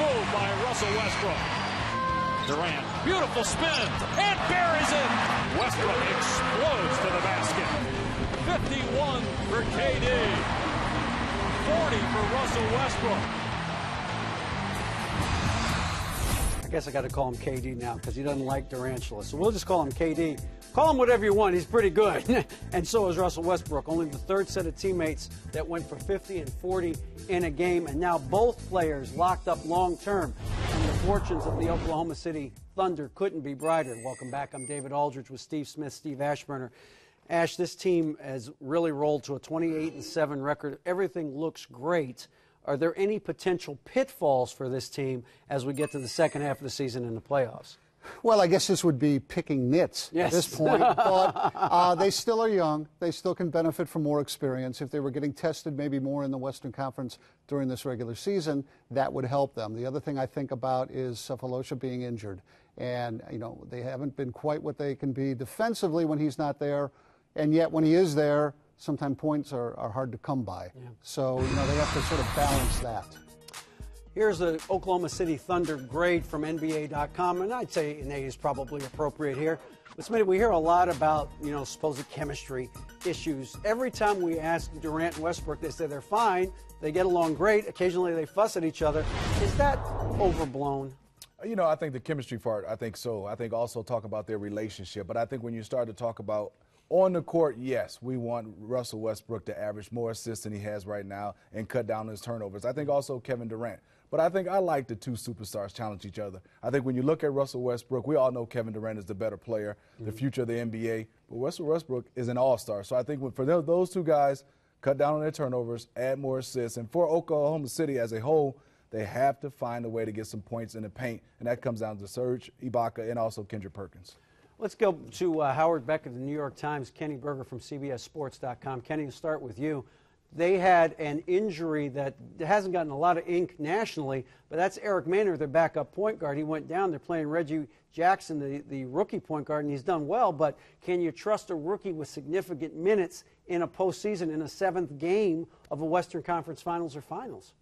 move by Russell Westbrook. Durant, beautiful spin, and buries it. Westbrook explodes to the basket. 51 for KD. 40 for Russell Westbrook. I guess I got to call him KD now because he doesn't like Durantula. So we'll just call him KD. Call him whatever you want. He's pretty good. And so is Russell Westbrook. Only the third set of teammates that went for 50 and 40 in a game. And now both players locked up long term. And the fortunes of the Oklahoma City Thunder couldn't be brighter. Welcome back. I'm David Aldridge with Steve Smith, Steve Ashburner. Ash, this team has really rolled to a 28-7 record. Everything looks great. Are there any potential pitfalls for this team as we get to the second half of the season in the playoffs? Well, I guess this would be picking nits at this point, but they still are young. They still can benefit from more experience. If they were getting tested maybe more in the Western Conference during this regular season, that would help them. The other thing I think about is Sefolosha being injured. And, you know, they haven't been quite what they can be defensively when he's not there, and yet when he is there, sometimes points are hard to come by. Yeah. So, you know, they have to sort of balance that. Here's the Oklahoma City Thunder grade from NBA.com, and I'd say an A is probably appropriate here. But Smitty, we hear a lot about, you know, supposed chemistry issues. Every time we ask Durant and Westbrook, they say they're fine, they get along great. Occasionally they fuss at each other. Is that overblown? You know, I think the chemistry part, I think so. I think also talk about their relationship. But I think when you start to talk about on the court, yes, we want Russell Westbrook to average more assists than he has right now and cut down his turnovers. I think also Kevin Durant. But I think I like the two superstars challenge each other. I think when you look at Russell Westbrook, we all know Kevin Durant is the better player, the future of the NBA. But Russell Westbrook is an all-star. So I think for those two guys, cut down on their turnovers, add more assists. And for Oklahoma City as a whole, they have to find a way to get some points in the paint. And that comes down to Serge Ibaka and also Kendrick Perkins. Let's go to Howard Beck of the New York Times, Kenny Berger from CBSSports.com. Kenny, to start with you. They had an injury that hasn't gotten a lot of ink nationally, but that's Eric Maynard, their backup point guard. He went down. They're playing Reggie Jackson, the rookie point guard, and he's done well. But can you trust a rookie with significant minutes in a postseason, in a seventh game of a Western Conference Finals or Finals?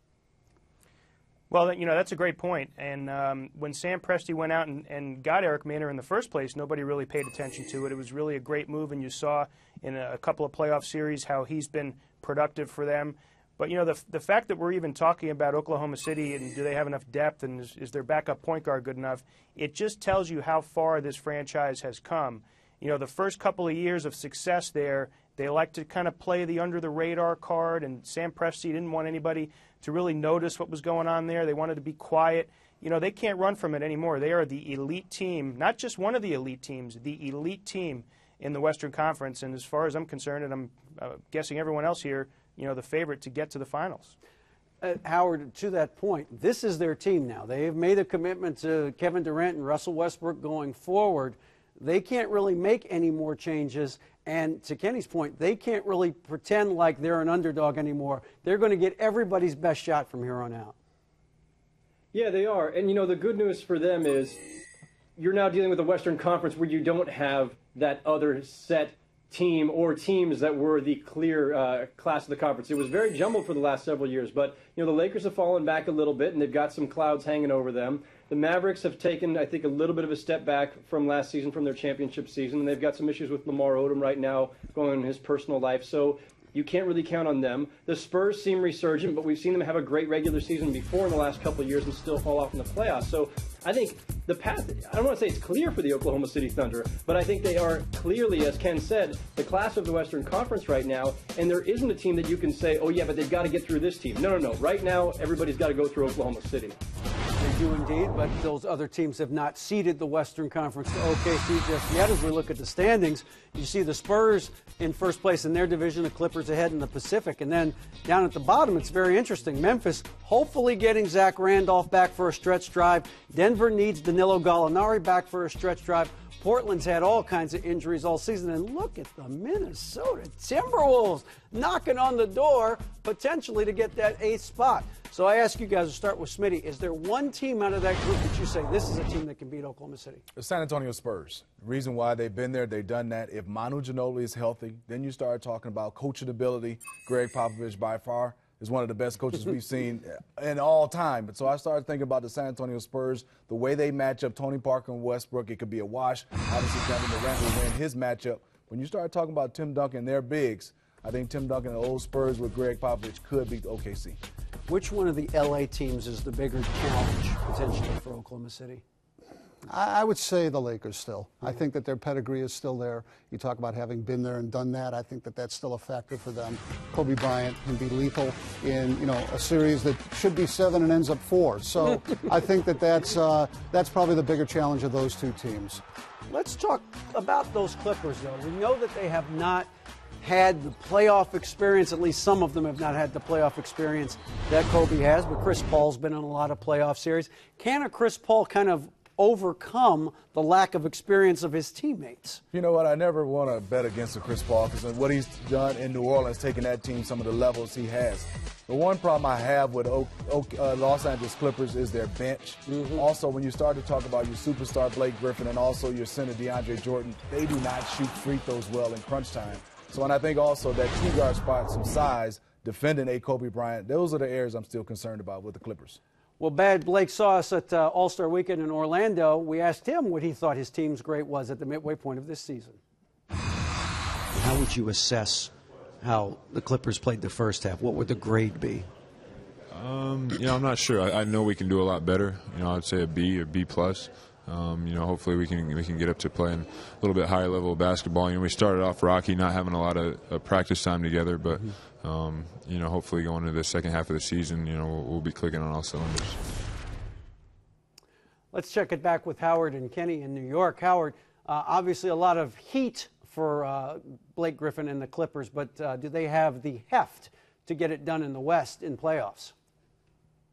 Well, you know, that's a great point. And when Sam Presti went out and got Eric Maynard in the first place, nobody really paid attention to it. It was really a great move, and you saw in a couple of playoff series how he's been productive for them. But, you know, the fact that we're even talking about Oklahoma City and do they have enough depth and is their backup point guard good enough, it just tells you how far this franchise has come. You know, the first couple of years of success there, they like to kind of play the under-the-radar card, and Sam Presti didn't want anybody to really notice what was going on there. They wanted to be quiet. You know, they can't run from it anymore. They are the elite team, not just one of the elite teams, the elite team in the Western Conference. And as far as I'm concerned, and I'm guessing everyone else here, you know, the favorite to get to the finals. Howard, to that point, this is their team now. They have made a commitment to Kevin Durant and Russell Westbrook going forward. They can't really make any more changes. And to Kenny's point, they can't really pretend like they're an underdog anymore. They're going to get everybody's best shot from here on out. Yeah, they are. And, you know, the good news for them is you're now dealing with a Western Conference where you don't have that other set team or teams that were the clear class of the conference. It was very jumbled for the last several years, but you know the Lakers have fallen back a little bit and they've got some clouds hanging over them. The Mavericks have taken, I think, a little bit of a step back from last season, from their championship season, and they've got some issues with Lamar Odom right now going on in his personal life, so you can't really count on them. The Spurs seem resurgent, but we've seen them have a great regular season before in the last couple of years and still fall off in the playoffs. So I think the path, I don't want to say it's clear for the Oklahoma City Thunder, but I think they are clearly, as Ken said, the class of the Western Conference right now, and there isn't a team that you can say, oh yeah, but they've got to get through this team. No. Right now, everybody's got to go through Oklahoma City. They do indeed, but those other teams have not seeded the Western Conference to OKC just yet. As we look at the standings, you see the Spurs in first place in their division, the Clippers ahead in the Pacific, and then down at the bottom, it's very interesting. Memphis hopefully getting Zach Randolph back for a stretch drive. Denver needs Danilo Gallinari back for a stretch drive. Portland's had all kinds of injuries all season. And look at the Minnesota Timberwolves knocking on the door potentially to get that 8th spot. So I ask you guys to start with Smitty. Is there one team out of that group that you say this is a team that can beat Oklahoma City? The San Antonio Spurs. The reason why they've been there, they've done that. If Manu Ginobili is healthy, then you start talking about coaching ability. Greg Popovich by far is one of the best coaches we've seen in all time. And so I started thinking about the San Antonio Spurs, the way they match up Tony Parker and Westbrook. It could be a wash. Obviously, Kevin Durant will win his matchup. When you start talking about Tim Duncan and their bigs, I think Tim Duncan and the old Spurs with Greg Popovich could beat OKC. Which one of the LA teams is the bigger challenge potentially for Oklahoma City? I would say the Lakers still. I think that their pedigree is still there. You talk about having been there and done that. I think that that's still a factor for them. Kobe Bryant can be lethal in, you know, a series that should be 7 and ends up 4. So I think that that's probably the bigger challenge of those two teams. Let's talk about those Clippers, though. We know that they have not had the playoff experience. At least some of them have not had the playoff experience that Kobe has, but Chris Paul's been in a lot of playoff series. Can a Chris Paul kind of overcome the lack of experience of his teammates? You know what? I never want to bet against the Chris Paul because what he's done in New Orleans, taking that team some of the levels he has. The one problem I have with Los Angeles Clippers is their bench. Also, when you start to talk about your superstar Blake Griffin and also your center DeAndre Jordan, they do not shoot free throws well in crunch time. So, and I think also that two-guard spot, some size, defending a Kobe Bryant, those are the areas I'm still concerned about with the Clippers. Well, Bad Blake saw us at All-Star Weekend in Orlando. We asked him what he thought his team's grade was at the midway point of this season. How would you assess how the Clippers played the first half? What would the grade be? I'm not sure. I know we can do a lot better. I'd say a B or B plus. Hopefully we can get up to playing a little bit higher level of basketball. We started off rocky, not having a lot of practice time together, but hopefully going into the second half of the season, we'll be clicking on all cylinders. Let's check it back with Howard and Kenny in New York. Howard, obviously a lot of heat for Blake Griffin and the Clippers, but do they have the heft to get it done in the West in playoffs?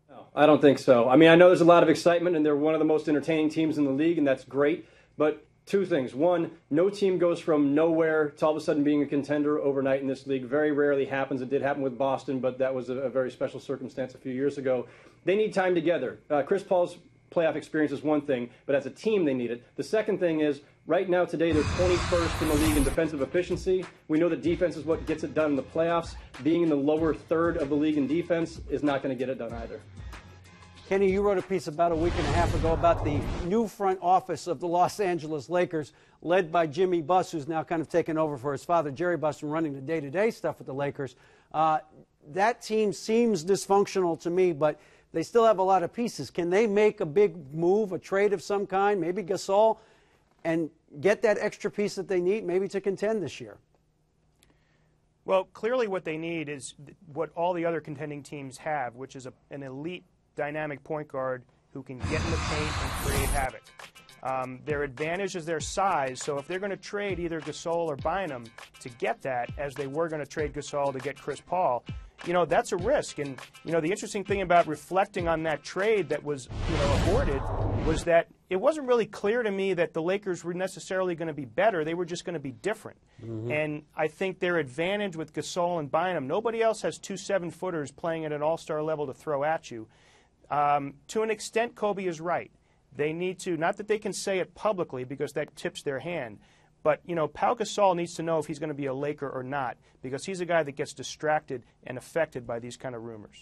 No, I don't think so. I mean, I know there's a lot of excitement, and they're one of the most entertaining teams in the league, and that's great. But two things. One, no team goes from nowhere to all of a sudden being a contender overnight in this league. Very rarely happens. It did happen with Boston, but that was a very special circumstance a few years ago. They need time together. Chris Paul's playoff experience is one thing, but as a team they need it. The second thing is, right now today they're 21st in the league in defensive efficiency. We know that defense is what gets it done in the playoffs. Being in the lower third of the league in defense is not going to get it done either. Kenny, you wrote a piece about a week and a half ago about the new front office of the Los Angeles Lakers, led by Jimmy Buss, who's now kind of taken over for his father, Jerry Buss, and running the day-to-day stuff with the Lakers. That team seems dysfunctional to me, but they still have a lot of pieces. Can they make a big move, a trade of some kind, maybe Gasol, and get that extra piece that they need, maybe to contend this year? Well, clearly what they need is what all the other contending teams have, which is an elite dynamic point guard who can get in the paint and create havoc. Their advantage is their size, so if they're going to trade either Gasol or Bynum to get that, as they were going to trade Gasol to get Chris Paul, that's a risk. And, the interesting thing about reflecting on that trade that was, aborted was that it wasn't really clear to me that the Lakers were necessarily going to be better. They were just going to be different. And I think their advantage with Gasol and Bynum, nobody else has 2 7-footers playing at an all-star level to throw at you. To an extent, Kobe is right. They need to, not that they can say it publicly because that tips their hand, but, Pau Gasol needs to know if he's going to be a Laker or not, because he's a guy that gets distracted and affected by these kind of rumors.